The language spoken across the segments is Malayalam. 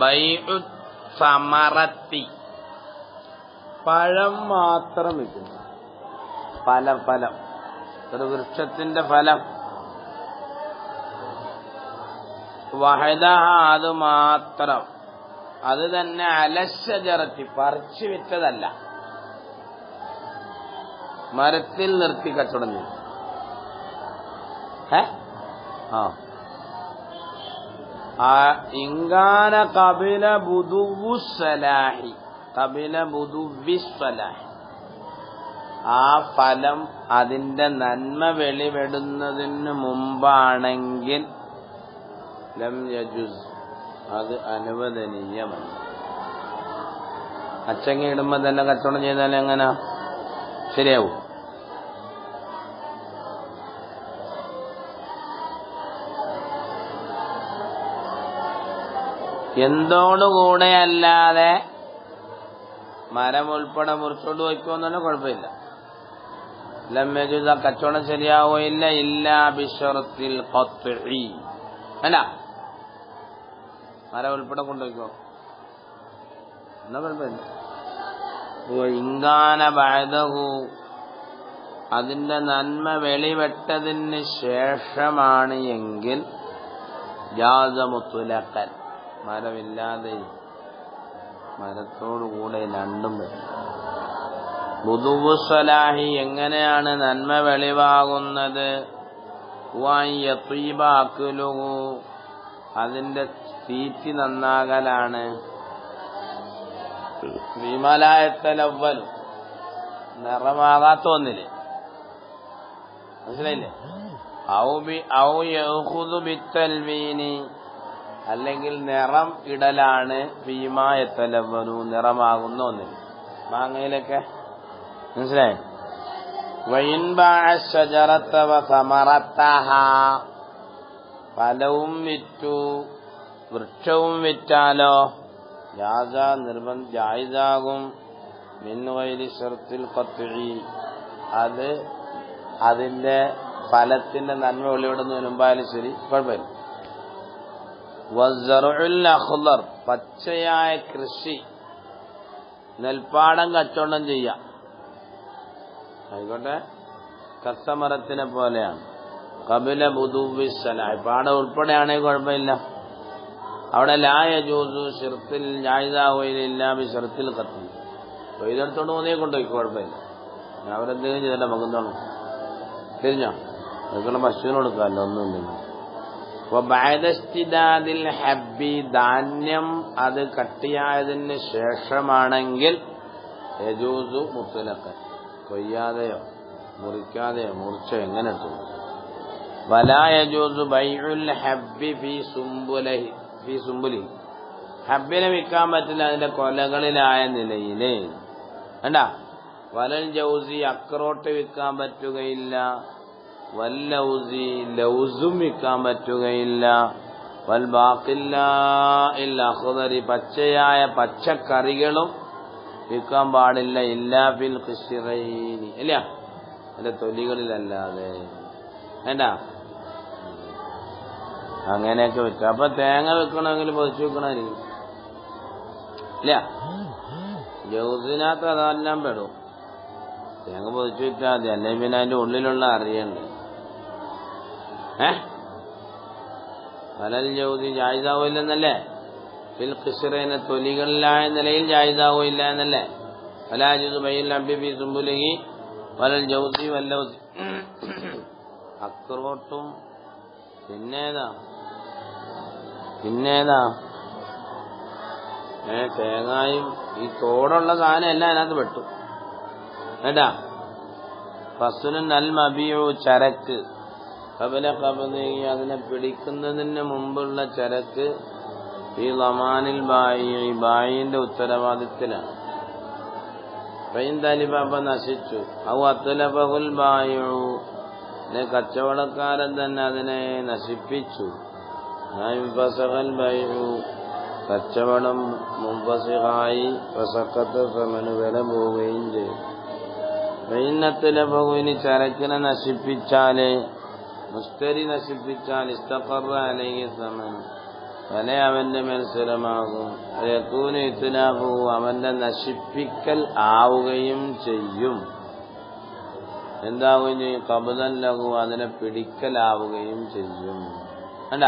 ബൈഉ സമറത്തി, പഴം മാത്രം വിൽക്കുന്നു. ഫലം ഒരു വൃക്ഷത്തിന്റെ ഫലം. വഹദഹ, അത് മാത്രം, അത് തന്നെ അലശജറത്തി, പറിച്ചു വിറ്റതല്ല, മരത്തിൽ നിർത്തി കച്ചവടം ചെയ്തു. ഇങ്കാന കബില ബുദുവുസ്സലാഹി, കബില ബുദുവിസ്സലാഹി, ആ ഫലം അതിന്റെ നന്മ വെളിപ്പെടുന്നതിന് മുമ്പാണെങ്കിൽ ലം യജുസ്, അത് അനുവദനീയമല്ല. അച്ചങ്ങ ഇടുമ്പോ തന്നെ കച്ചവടം ചെയ്താൽ എങ്ങനെ ശരിയാവും? എന്തോടുകൂടെ അല്ലാതെ മരം ഉൾപ്പെടെ മുറിച്ചോണ്ട് പോയിക്കോന്നല്ല കുഴപ്പമില്ല. ലമ്മജുദ, കച്ചവടം ശരിയാവുകയില്ല. ഇല്ലാ ബിശറത്തിൽ ഖത്ഇ, അല്ല മരം ഉൾപ്പെടെ കൊണ്ടുപോയിക്കോ എന്നാ കുഴപ്പമില്ല. ഇങ്കാന ബഅദഹു, അതിന്റെ നന്മ വെളിവെട്ടതിന് ശേഷമാണ് എങ്കിൽ ജാസ മുത്ലഖൻ, മരമില്ലാതെ മരത്തോടുകൂടെ രണ്ടും വരും. ബുദുവുസ്സലാഹി, എങ്ങനെയാണ് നന്മ വെളിവാകുന്നത്? യത്വീബ അക്ലുഹു, അതിന്റെ തീറ്റി നന്നാകലാണ്. വിമലായത്തലവ്വൽ, നിറമാകാത്ത ഒന്നില്, മനസ്സിലായില്ലേ? ഔ യഖുദു ബിത്തൽവീനി, അല്ലെങ്കിൽ നിറം ഇടലാണ്. ഭീമായത്തലവ്വലു, നിറമാകുന്ന ഒന്നിന്, മാങ്ങയിലൊക്കെ, മനസ്സിലായി? വൈൻബഅശജറത വസമറതഹ, ഫലവും വിറ്റു വൃക്ഷവും വിറ്റാലോ ജാസ, ജായിസാകും. മിൻ ഗൈരി ശർത്തിൽ ഖത്ഇ, അത് അതിന്റെ ഫലത്തിന്റെ നന്മ വെളിവിടുന്നതിന് മുമ്പായാലും ശരി, കുഴപ്പമില്ല. വസ്സറുൽ അഖ്ളർ, പച്ചയായ കൃഷി, നെൽപ്പാടം കച്ചവടം ചെയ്യാം, ആയിക്കോട്ടെ, കസമരത്തിനെ പോലെയാണ്. കബില ബുദുവിസ്സലാഹി, പാടം ഉൾപ്പെടെയാണെങ്കിൽ കുഴപ്പമില്ല. അവിടെ ലാ യജൂസു ശിർത്തിൽ ജായിസാവുകയില്ല ബി ശിർത്തിൽ ഖത്ഇ, ഇതെടുത്തോണ്ട് മൂന്നേ കൊണ്ടുപോയി കുഴപ്പമില്ല. അവരെന്തെങ്കിലും ചെയ്തിട്ട് നമുക്ക് തോന്നും തിരിഞ്ഞോ, അതൊക്കെയുള്ള പശുവിന് കൊടുക്കാമല്ലോ, ഒന്നുമില്ലെങ്കിൽ. ബഅദസ്തിദാദിൽ ഹബ്ബി, ധാന്യം അത് കട്ടിയായതിന് ശേഷമാണെങ്കിൽ യജൂസു മുത്ലഖൻ, കൊയ്യാതെയോ മുറിക്കാതെയോ, മുറിച്ചോ എങ്ങനെ ഇട്ടു. വലാ യജൂസു ബൈഉൽ ഹബ്ബി ഫീ സുംബുലി, ഹബ്ബിനെ വിൽക്കാൻ പറ്റില്ല അതിന്റെ കൊലകളിലായ നിലയില്, വേണ്ട. വലൽ ജൗസി, അക്രോട്ട് വിൽക്കാൻ പറ്റുകയില്ല. വല്ലൗസി, ലൗസും വിൽക്കാൻ പറ്റുകയില്ല. വൽ ബാഖില്ലാഇൽ അഖ്ദരി, പച്ചയായ പച്ചക്കറികളും വിൽക്കാൻ പാടില്ല. ഇല്ലാ ഫിൽ ഖിശ്റൈനി, ഇല്ല അതിന്റെ തൊലികളിലല്ലാതെ, വേണ്ട. അങ്ങനെയൊക്കെ വിൽക്കാം. അപ്പൊ തേങ്ങ വെക്കണമെങ്കിൽ പൊതിച്ചു വെക്കണമായിരിക്കും, ഇല്ല? ജൗസിനകത്ത് അതെല്ലാം പെടും. തേങ്ങ പൊതിച്ചു വെച്ചാൽ മതി, അല്ലെങ്കിൽ പിന്നെ അതിന്റെ ഉള്ളിലുള്ള അറിയണ്ടേ. വലൽ ജൗസി ജായിസാവില്ലെന്നല്ലേ? ഫിൽ ഖിശ്റൈനി, തൊലികളിലായ നിലയിൽ ജായിസാവില്ല എന്നല്ലേ? വലാ യജൂസു ബൈഉൽ ഹബ്ബി ഫീ സുംബുലിഹി വലൽ ജൗസി വല്ലൗസി, അക്രോട്ടും പിന്നേതാ തേങ്ങായും ഈ തോടുള്ള സാധനം എല്ലാം അതിനകത്ത് പെട്ടു, കേട്ടാ. ഫസ്ലുൻ അൽ മബീഉ, ചരക്ക്. ഖബല ഖബ്ദി, അതിനെ പിടിക്കുന്നതിന് മുമ്പുള്ള ചരക്ക്. ഈ ളമാനിൽ ബായി, ബായിന്റെ ഉത്തരവാദിത്തത്തിലാണ്. ഫൈൻ തലിബ, നശിച്ചു. ഔ അത്ലഫഹുൽ ബായിഉ, കച്ചവടക്കാരൻ തന്നെ അതിനെ നശിപ്പിച്ചു. ഫസഖൽ ബൈഉ, കച്ചവടം മുൻഫസിഖായി, ഫസഖത്ത സമനു, വില പോവുകയും ചെയ്തു. ഫൈൻ അത്ലഫഹു, ഇനി ചരക്കിനെ നശിപ്പിച്ചാല് മുസ്തരി നശിപ്പിച്ചാൽ ഇസ്തഖറ അലൈഹി സമൻ, വില അവന്റെ മേൽ സ്ഥിരമാകും. യകൂനു ഇത്ലാഫു, അവന്റെ നശിപ്പിക്കൽ ആവുകയും ചെയ്യും. എന്താവുകയും ചെയ്യും? ഖബ്ദൻ ലഹു, അതിനെ പിടിക്കലാവുകയും ചെയ്യും. അല്ല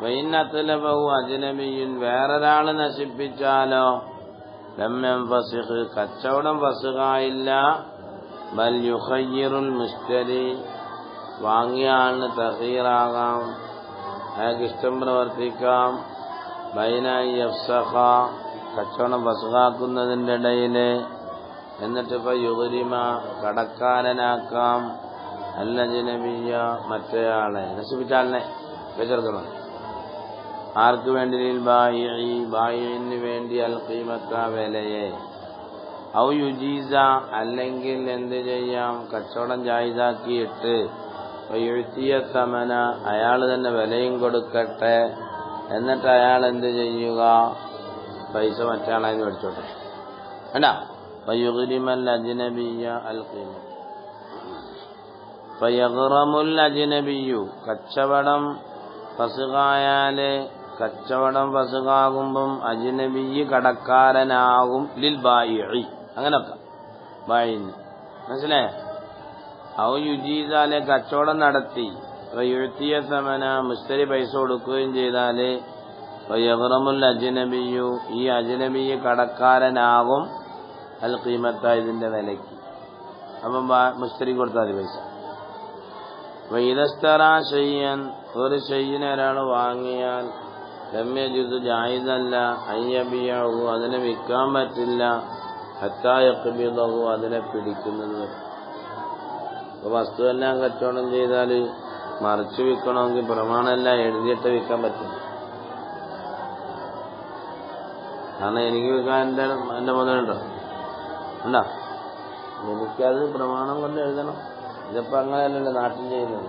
വഇൻ അത്ലഫഹു അജ്നബിയ്യുൻ, വേറൊരാള് നശിപ്പിച്ചാലോ ലം യൻഫസിഖ്, കച്ചവടം ഫസ്ഖായില്ല. ബൽ യുഖയ്യിറുൽ മുസ്തരി, വാങ്ങിയ ആളിന് തഖീറാകാം, അയാൾക്ക് ഇഷ്ടം പ്രവർത്തിക്കാം. ബൈന യഫ്സഖ, കച്ചവടം ഫസ്ഖാക്കുന്നതിൻ്റെ ഇടയില്. എന്നിട്ട് ഇപ്പൊ യുഗ്രിമ, കടക്കാരനാക്കാം. അൽ അജ്നബിയ്യ, മറ്റേയാളെ നശിപ്പിച്ചാളിനെ വെച്ചെടുക്കണം. ആർക്ക് വേണ്ടി? ബായിന് വേണ്ടി. അൽ ഖീമത്ത, വിലയെ. ഔ യുജീസ, അല്ലെങ്കിൽ എന്ത് ചെയ്യാം? കച്ചവടം ജായിസാക്കിയിട്ട് യുഴ്ത്തിയ സമന, അയാൾ തന്നെ വിലയും കൊടുക്കട്ടെ. എന്നിട്ട് അയാൾ എന്ത് ചെയ്യുക? പൈസ മറ്റാളായി മേടിച്ചോട്ടെ. അല്ല ഫയുഗ്രിമൽ അജ്നബിയ്യ അൽ ഖീമ, ഫയഗ്റമുൽ അജ്നബിയ്യു, കച്ചവടം ഫസ്ഖായാല്, കച്ചവടം ഫസ്ഖാകുമ്പം അജ്നബിയ്യ് കടക്കാരനാകും. ലിൽ ബായിഇ, അങ്ങനൊക്കെ ബായിന്. മനസ്സിലായോ? ഔ യുജീസാലെ, കച്ചവടം നടത്തി. വയുഴ്ത്തിയ സമന, മുസ്തരി പൈസ കൊടുക്കുകയും ചെയ്താല് വയഗ്റമുൽ അജ്നബിയ്യു, ഈ അജ്നബിയ്യ് കടക്കാരനാകും. അൽ ഖീമത്ത, ഇതിന്റെ വിലയ്ക്ക്. അപ്പം മുസ്തരി കൊടുത്താൽ മതി പൈസ. വഇദസ്തറ ശൈഅൻ, ഒരു ശൈഇനെ ഒരാൾ വാങ്ങിയാൽ ലം യജുദു, ജായിസല്ല. അയ്യബിയഹു, അതിനെ വിൽക്കാൻ പറ്റില്ല. ഹത്താ യഖ്ബിദഹു, അതിനെ പിടിക്കുന്നത് വരെ. അപ്പൊ വസ്തുവെല്ലാം കച്ചവടം ചെയ്താൽ മറിച്ച് വിൽക്കണമെങ്കിൽ പ്രമാണമെല്ലാം എഴുതിയിട്ട് വിൽക്കാൻ പറ്റില്ല. കാരണം എനിക്ക് വിൽക്കാൻ എന്റെ മുതലുണ്ടോ? ഉണ്ടോ? എനിക്കത് പ്രമാണം കൊണ്ട് എഴുതണം. ഇതിപ്പോ അങ്ങനെയല്ലല്ലോ നാട്ടിൽ ചെയ്യുന്നത്.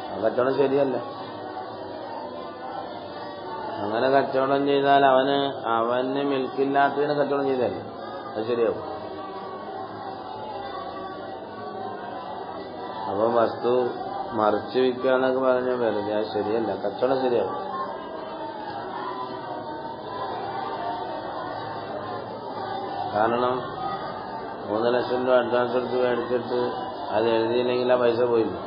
ആ കച്ചവടം ശരിയല്ല. അങ്ങനെ കച്ചവടം ചെയ്താൽ അവന് മിൽക്കില്ലാത്തതിന് കച്ചവടം ചെയ്തല്ലേ, അത് ശരിയാവും. അപ്പൊ വസ്തു മറിച്ച് വിൽക്കുക എന്നൊക്കെ പറഞ്ഞ വെറുതെ, അത് ശരിയല്ല. കച്ചവടം ശരിയാവും. കാരണം 3 ലക്ഷം രൂപ അഡ്വാൻസ് എടുത്ത് മേടിച്ചിട്ട് അത് എഴുതിയില്ലെങ്കിൽ ആ പൈസ പോയില്ല.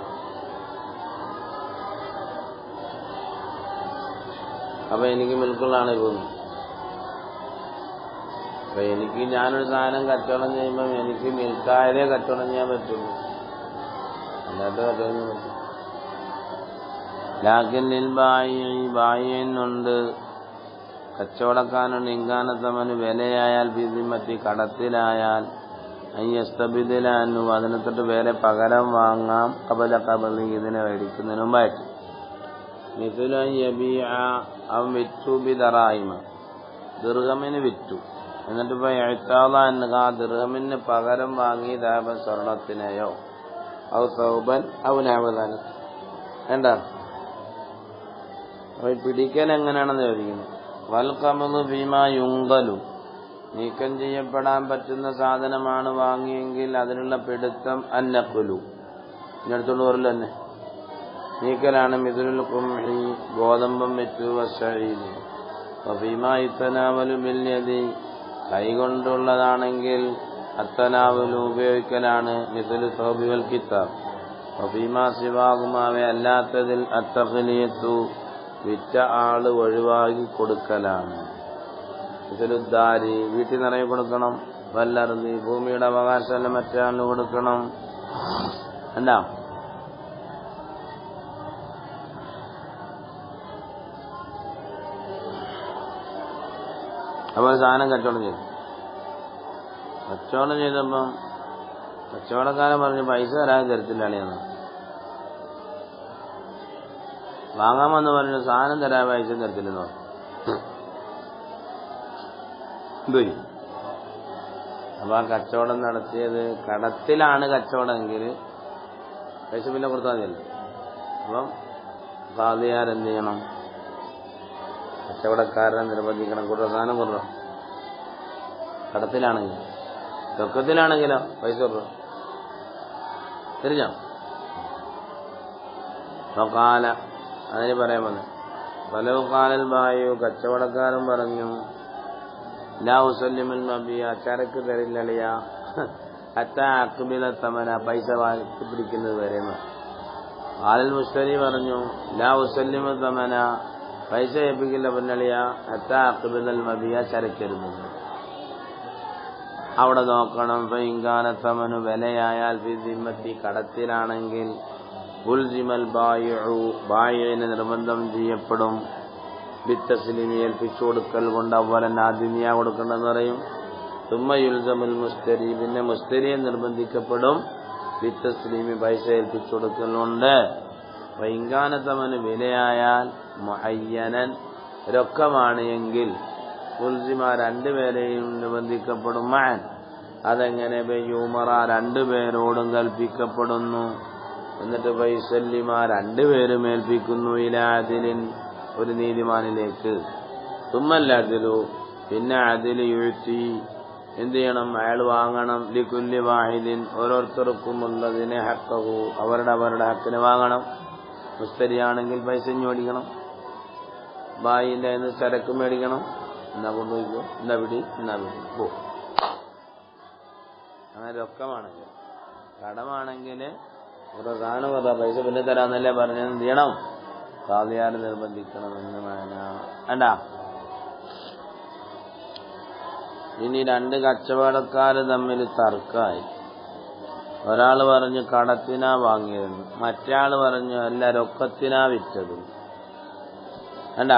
അപ്പൊ എനിക്ക് മിൽക്കുള്ളതാണ് ഭൂമി. അപ്പൊ ഞാനൊരു സാധനം കച്ചവടം ചെയ്യുമ്പം എനിക്ക് മിൽക്കായതേ കച്ചവടം ചെയ്യാൻ പറ്റുള്ളൂ, അല്ലാത്ത കച്ചവടം ചെയ്യാൻ പറ്റും. ലാക്കിൻ ബായിനുണ്ട്, കച്ചവടക്കാരനുണ്ട്. ഇൻകാനത്തമന് വിലയായാൽ ബിസിമത്തി, കടത്തിലായാൽ അയ്യസ്തബിദിലാനു, അതിനെ തൊട്ട് വേറെ പകരം വാങ്ങാം. കബല കബലി, ഇതിനെ മേടിക്കുന്നതിന് മുമ്പായിട്ട്. അവൻ വിറ്റു ബിദറായിമ, ദിർഹമിന് വിറ്റു. എന്നിട്ട് ഇപ്പൊ എഴുത്താള ദിർഹമിന് പകരം വാങ്ങി ദാബൻ, സ്വർണത്തിനെയോ ഔ സൗബൻ അവനാവതാൻ. എന്താണ് അപ്പൊ പിടിക്കൽ എങ്ങനെയാണെന്ന് ചോദിക്കുന്നത്. വൽഖമദു ഫീമാ യുങ്കലു, നീക്കം ചെയ്യപ്പെടാൻ പറ്റുന്ന സാധനമാണ് വാങ്ങിയെങ്കിൽ അതിനുള്ള പിടുത്തം അന്നഖുലു, ഇന്നടുത്തോണ്ട് പറയൽ തന്നെ നീക്കലാണ്. മിഥുലുൽ ഖുംഹി, ഗോതമ്പം വിറ്റു. വശഈരി വഫീമാ ഇത്തനാവലു ബിൽ യദി, കൈകൊണ്ടുള്ളതാണെങ്കിൽ അത്തനാവലു ഉപയോഗിക്കലാണ്. മിഥുലു സൗബി വൽ കിതാബ്. വഫീമാ സിവാഹുമാവെ അല്ലാത്തതിൽ അത്തഖ്ലിയത്തു, വിറ്റ ആള് ഒഴിവാക്കി കൊടുക്കലാണ്. മിഥുലുദ്ദാരി, വീട്ടിൽ നിറയെ കൊടുക്കണം. വല്ലർദി, ഭൂമിയുടെ അവകാശം മറ്റേ ആളിന് കൊടുക്കണം. എന്താ അപ്പോൾ സാധനം കച്ചവടം ചെയ്തു. കച്ചവടം ചെയ്തപ്പം കച്ചവടക്കാരൻ പറഞ്ഞു പൈസ തരാൻ തരത്തില്ലാളിയെന്ന്. വാങ്ങാമെന്ന് പറഞ്ഞു സാധനം തരാൻ പൈസ തരത്തില്ലെന്ന് പറഞ്ഞു. എന്തോയി? അപ്പൊ ആ കച്ചവടം നടത്തിയത് കടത്തിലാണ് കച്ചവടമെങ്കിൽ പൈസ പിന്നെ കൊടുത്താൽ മതിയല്ലോ. അപ്പം ഖാദിയാരെന്ത് ചെയ്യണം? കച്ചവടക്കാരനെ നിർബന്ധിക്കണം, കൊടുത്ത സാധനം കൊടുക്കണം. കടത്തിലാണെങ്കിൽ, രൊക്കത്തിലാണെങ്കിലോ പൈസ കൊടുക്കണം. തിരിഞ്ഞോ? ഫഖാല അതിന് പറയാൻ വന്നു ഫലൗ ഖാലൽ ബായു കച്ചവടക്കാരൻ പറഞ്ഞു ലാ ഉസല്ലിമുൽ നബിയ ചരക്ക് തരില്ലളിയ ഹത്താ അഖ്ബില തമന പൈസ വാങ്ങി പിടിക്കുന്നത് വരെ. ഖാലൽ മുസ്തരി പറഞ്ഞു ലാ ഉസല്ലിമു തമന പൈസ ഏൽപ്പിക്കില്ല പൊന്നളിയ ഹത്താ അഖ്ബിലൽ നബിയ ചരക്കരുന്നത്. അവിടെ നോക്കണം. ഫഇൻകാന തമനു വിലയായാൽ ഫി ദിമ്മത്തി കടത്തിലാണെങ്കിൽ ഉൽസിമൽ ബായിഉ ബായിഇന് നിർബന്ധം ചെയ്യപ്പെടും ബിത്തസ്ലീമി ഏൽപ്പിച്ചു കൊടുക്കൽ കൊണ്ട്. അവലൻ ആദ്യമേ കൊടുക്കണമെന്ന് പറയും. തുമ്മ യുൽസമുൽ മുസ്തരി പിന്നെ മുസ്തരിയെ നിർബന്ധിക്കപ്പെടും ബിത്തസ്ലീമി പൈസ ഏൽപ്പിച്ചു കൊടുക്കലുണ്ട്. ഫഇൻകാന തമനു വിലയായാൽ മുഅയ്യനൻ രൊക്കമാണ് എങ്കിൽ ഉൽസിമ രണ്ടുപേരെയും നിർബന്ധിക്കപ്പെടും. മഅൻ അതെങ്ങനെ ബയ്യുമറ രണ്ടുപേരോടും കൽപ്പിക്കപ്പെടുന്നു. എന്നിട്ട് ഫൈസല്ലിമ രണ്ടുപേരും ഏൽപ്പിക്കുന്നു ഇലാ അദിലിൻ ഒരു നീതിമാനിലേക്ക്. തുമ്മൽ അദിലു പിന്നെ അദിൽ യുഴ്ത്തി എന്ത് ചെയ്യണം അയാൾ വാങ്ങണം. ലികുല്ലി വാഹിദിൻ ഓരോരുത്തർക്കും ഉള്ളതിനെ ഹഖഹു അവരുടെ ഹക്കിന് വാങ്ങണം. മുസ്തരിയാണെങ്കിൽ പൈസ മേടിക്കണം. ബായിന്റെ ചരക്ക് മേടിക്കണം. എന്നാ കൊണ്ടുപോയിക്കോ എന്നാ വിടി പോ. അങ്ങനെ രൊക്കമാണെങ്കിൽ. കടമാണെങ്കിൽ ഒരു സാധനം പറ പൈസ പിന്നെ തരാന്നല്ലേ പറഞ്ഞത്. എന്ത് ചെയ്യണം ഖാദിയാർ നിർബന്ധിക്കണമെന്ന് വേണ്ട. ഇനി രണ്ട് കച്ചവടക്കാര് തമ്മിൽ തർക്കമായി. ഒരാൾ പറഞ്ഞു കടത്തിനാ വാങ്ങിയതെന്ന്, മറ്റയാൾ പറഞ്ഞു അല്ല രൊക്കത്തിനാ വിറ്റത്. വേണ്ട.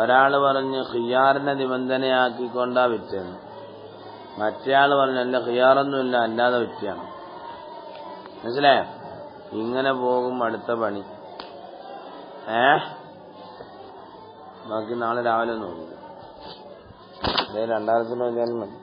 ഒരാൾ പറഞ്ഞു ഖിയാറിനെ നിബന്ധനയാക്കിക്കൊണ്ടാ വിറ്റെന്ന്, മറ്റയാൾ പറഞ്ഞു അല്ല ഖിയാറൊന്നുമില്ല അല്ലാതെ വിറ്റാണ്. മനസ്സിലായോ? ഇങ്ങനെ പോകും അടുത്ത പണി. ബാക്കി നാളെ രാവിലെ നോക്കും. 2000 നോക്കിയാലും മതി.